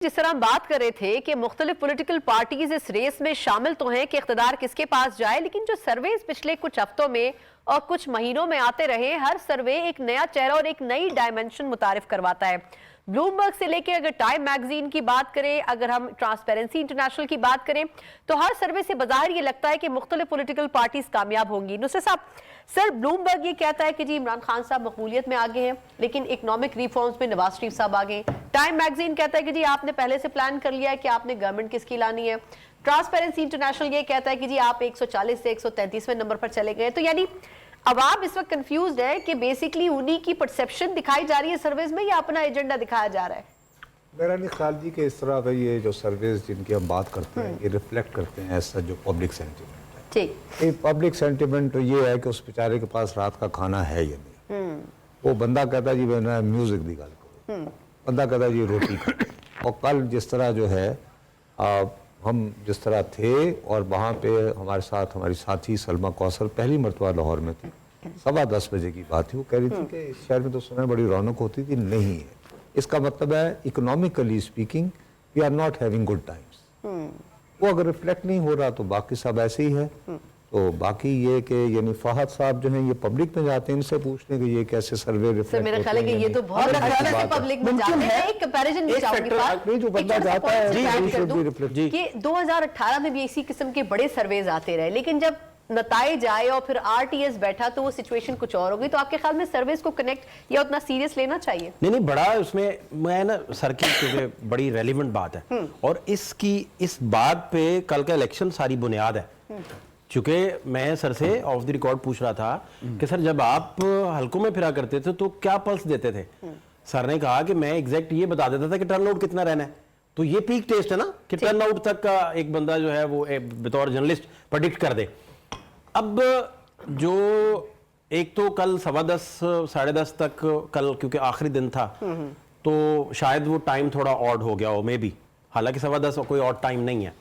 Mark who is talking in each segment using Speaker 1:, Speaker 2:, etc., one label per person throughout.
Speaker 1: जिस तरह हम बात कर रहे थे कि मुख्तलिफ पॉलिटिकल पार्टीज इस रेस में शामिल तो हैं कि इख्तिदार किसके पास जाए, लेकिन जो सर्वेज पिछले कुछ हफ्तों में और कुछ महीनों में आते रहे, हर सर्वे एक नया चेहरा और एक नई डायमेंशन मुतारिफ करवाता है। ब्लूमबर्ग से लेकर अगर टाइम मैगजीन की बात करें, अगर हम ट्रांसपेरेंसी इंटरनेशनल की बात करें, तो हर सर्वे से बाहर ये लगता है कि मुख्तलिफ पॉलिटिकल पार्टीज कामयाब होंगी। नुसरत साहब, सर ब्लूमबर्ग ये कहता है कि जी इमरान खान साहब मकबूलियत में आगे हैं, लेकिन इकोनॉमिक रिफॉर्म्स में नवाज शरीफ साहब आगे हैं। टाइम मैगजीन कहता है कि जी आपने पहले से प्लान कर लिया है कि आपने गवर्नमेंट किसकी लानी है। ट्रांसपेरेंसी इंटरनेशनल ये कहता है कि जी आप 140 से 133वें नंबर पर चले गए। तो यानी अवाम इस वक्त कंफ्यूज्ड है कि बेसिकली उन्हीं की परसेप्शन दिखाई जा रही है सर्वेज में या अपना एजेंडा दिखाया जा रहा है।
Speaker 2: मेरा नहीं ख्याल जी कि इस तरह का ये जो सर्वेज जिनकी हम बात करते हैं ये रिफ्लेक्ट करते हैं ऐसा जो पब्लिक सेंटिमेंट है।
Speaker 1: ठीक,
Speaker 2: पब्लिक सेंटिमेंट तो ये है कि उस बेचारे के पास रात का खाना है या नहीं। वो बंदा कहता है जी मैंने म्यूजिक की गल करो, बंदा कहता है जी रोटी खाओ। और कल जिस तरह जो है हम जिस तरह थे और वहाँ पे हमारे साथ हमारी साथी सलमा कौसर पहली मरतबा लाहौर में थी, 10:15 बजे की बात थी। वो कह रही थी कि इस शहर में तो सुना बड़ी रौनक होती थी, नहीं है। इसका मतलब है economically speaking we are not having good times. वो अगर रिफ्लेक्ट नहीं हो रहा तो बाकी सब ऐसे ही है। तो बाकी ये कि यानी फहद साहब जो हैं ये पब्लिक में जाते हैं, इनसे पूछने कि ये कैसे सर्वे रिफ्लेक्ट
Speaker 1: मेरा ख्याल है कि ये तो बहुत पब्लिक में जाते हैं। एक कंपैरिजन में जाऊंगी,
Speaker 2: जो बंदा जाता है
Speaker 1: कि 2018 में भी इसी किस्म के बड़े सर्वेज आते रहे, लेकिन जब नताइज आए और फिर आरटीएस बैठा तो वो सिचुएशन कुछ और हो गई। तो आपके ख्याल में सर्वेज को कनेक्ट या उतना सीरियस लेना चाहिए?
Speaker 3: नहीं, बड़ा उसमें मैं ना सर की क्योंकि बड़ी रेलिवेंट बात है और इसकी इस बात पे कल का इलेक्शन सारी बुनियाद है। चूंकि मैं सर से ऑफ द रिकॉर्ड पूछ रहा था कि सर जब आप हलकों में फिरा करते थे तो क्या पल्स देते थे? सर ने कहा कि मैं एग्जैक्ट ये बता देता था कि टर्नआउट कितना रहना है। तो ये पीक टेस्ट है ना कि टर्नआउट तक का एक बंदा जो है वो बतौर जर्नलिस्ट प्रेडिक्ट कर दे। अब जो एक तो कल 10:15 साढ़े 10 तक कल क्योंकि आखिरी दिन था तो शायद वो टाइम थोड़ा ऑड हो गया हो मे बी, हालांकि 10:15 कोई और टाइम नहीं है,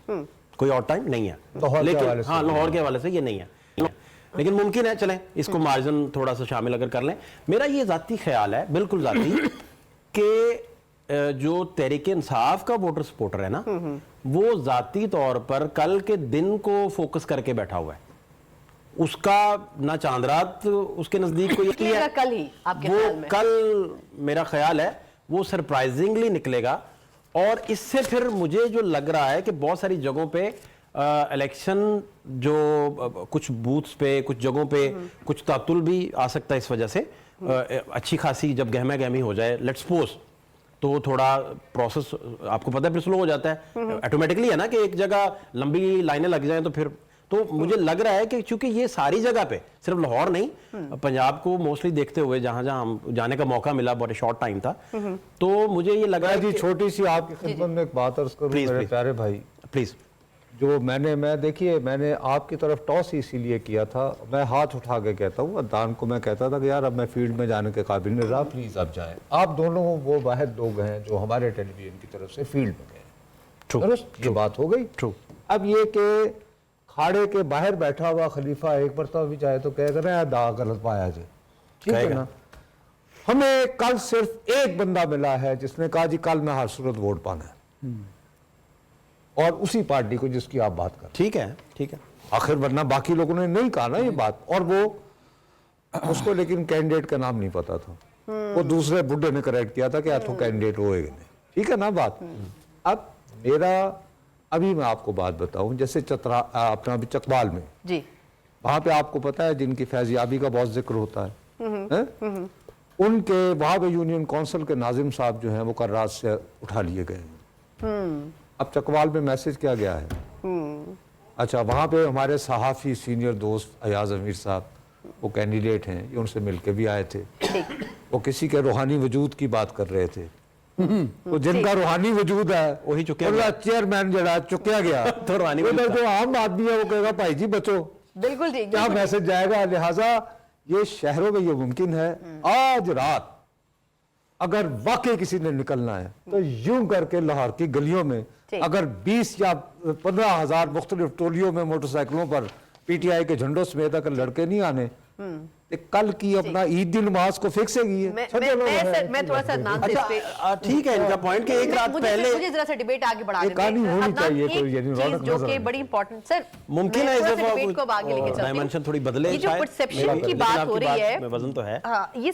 Speaker 3: कोई और टाइम नहीं है, लेकिन हाँ लाहौर के हवाले से ये नहीं है, लेकिन मुमकिन है चलें इसको मार्जिन थोड़ा सा शामिल अगर कर लें। मेरा ये जाती ख्याल है, बिल्कुल जाती, कि जो तहरीक इंसाफ का वोटर सपोर्टर है ना वो जाती तौर पर कल के दिन को फोकस करके बैठा हुआ है। उसका ना चांद रात उसके नजदीक कोई है,
Speaker 1: कल ही आपके
Speaker 3: वो
Speaker 1: ख्याल में?
Speaker 3: कल मेरा ख्याल है वो सरप्राइजिंगली निकलेगा। और इससे फिर मुझे जो लग रहा है कि बहुत सारी जगहों पे इलेक्शन जो कुछ बूथ्स पे कुछ जगहों पे कुछ तातुल भी आ सकता है इस वजह से। अच्छी खासी जब गहमा गहमी हो जाए लेट्स सपोज तो थोड़ा प्रोसेस आपको पता है फिर स्लो हो जाता है ऑटोमेटिकली, है ना कि एक जगह लंबी लाइनें लग जाएं तो फिर तो मुझे लग रहा है कि चूंकि ये सारी जगह पे सिर्फ लाहौर नहीं पंजाब को मोस्टली देखते हुए जहां जहां हम जाने का मौका मिला, बहुत शॉर्ट टाइम था, तो मुझे ये लगा
Speaker 2: जी छोटी सी आपकी खिदमत में एक बात अर्ज करूं मेरे प्यारे भाई
Speaker 3: प्लीज।
Speaker 2: जो मैं देखिए मैंने आपकी तरफ टॉस इसीलिए किया था, मैं हाथ उठा के कहता हूँ अदान को, मैं कहता था कि यार अब मैं फील्ड में जाने के काबिल नहीं रहा, प्लीज अब जाए। आप दोनों वो वाहिद लोग हैं जो हमारे टेलीविजन की तरफ से फील्ड में गए, ये बात हो गई।
Speaker 3: ट्रू।
Speaker 2: अब ये कि खाड़े के बाहर बैठा हुआ खलीफा एक मरतबा भी चाहे तो कह रहे हैं दा गलत पाया जी, ठीक है ना। हमें कल सिर्फ एक बंदा मिला है जिसने कहा जी कल मैं हर सूरत वोट पाना है, और उसी पार्टी को जिसकी आप बात कर,
Speaker 3: ठीक है ठीक है,
Speaker 2: आखिर वरना बाकी लोगों ने नहीं कहा ना ये बात। और वो उसको लेकिन कैंडिडेट का नाम नहीं पता था, वो दूसरे बुड्ढे ने करेक्ट किया था कि अथो कैंडिडेट होएगा नहीं, ठीक है ना बात। अब मेरा अभी मैं आपको बात बताऊं, जैसे चतरा अपना अभी चकवाल में
Speaker 1: जी,
Speaker 2: वहां पे आपको पता है जिनकी फैजियाबी का बहुत जिक्र होता है, उनके वहां पे यूनियन काउंसिल के नाजिम साहब जो हैं वो कल रात से उठा लिए गए हैं। अब चकवाल में मैसेज क्या गया है? अच्छा, वहां पे हमारे सहाफी सीनियर दोस्त अयाज अमीर साहब वो कैंडिडेट हैं, ये उनसे मिलके भी आए थे, वो किसी के रूहानी वजूद की बात कर रहे थे। तो जिनका रूहानी वजूद है वही चुकिया, चेयरमैन जरा चुकिया गया तो उधर जो आम आदमी है वो कहेगा भाई जी बचो,
Speaker 1: बिल्कुल ठीक,
Speaker 2: क्या मैसेज जाएगा। लिहाजा ये शहरों में ये मुमकिन है आज रात अगर वाकई किसी ने निकलना है तो यूं करके लाहौर की गलियों में अगर 20 या 15 हज़ार मुख्तलिफ टोलियों में मोटरसाइकिलों पर पीटीआई के झंडों समेत अगर लड़के नहीं आने ते कल की अपना ईद दी नमाज को फिक्स है
Speaker 1: मैं थोड़ा सा अदनान से इस पे
Speaker 3: ठीक है इनका पॉइंट कि एक रात पहले
Speaker 1: मुझे जरा सा डिबेट आगे बढ़ा
Speaker 2: ये कहानी होनी
Speaker 1: अदनान,
Speaker 2: चाहिए
Speaker 1: एक
Speaker 2: कोई, यानी
Speaker 1: चीज
Speaker 2: रौनक
Speaker 1: जो
Speaker 2: नजर
Speaker 1: कि
Speaker 2: आए।
Speaker 1: बड़ी इंपॉर्टेंट सर
Speaker 3: मुमकिन है इस
Speaker 1: डिबेट
Speaker 3: दफा
Speaker 1: को अब आगे लेके चलती हूँ।
Speaker 3: डायमेंशन थोड़ी बदले
Speaker 1: ये जो
Speaker 3: शायद।
Speaker 1: परसेप्शन
Speaker 3: लेकिन
Speaker 1: की बात
Speaker 3: आपकी
Speaker 1: हो रही है
Speaker 3: में वजन तो है।
Speaker 1: हाँ, ये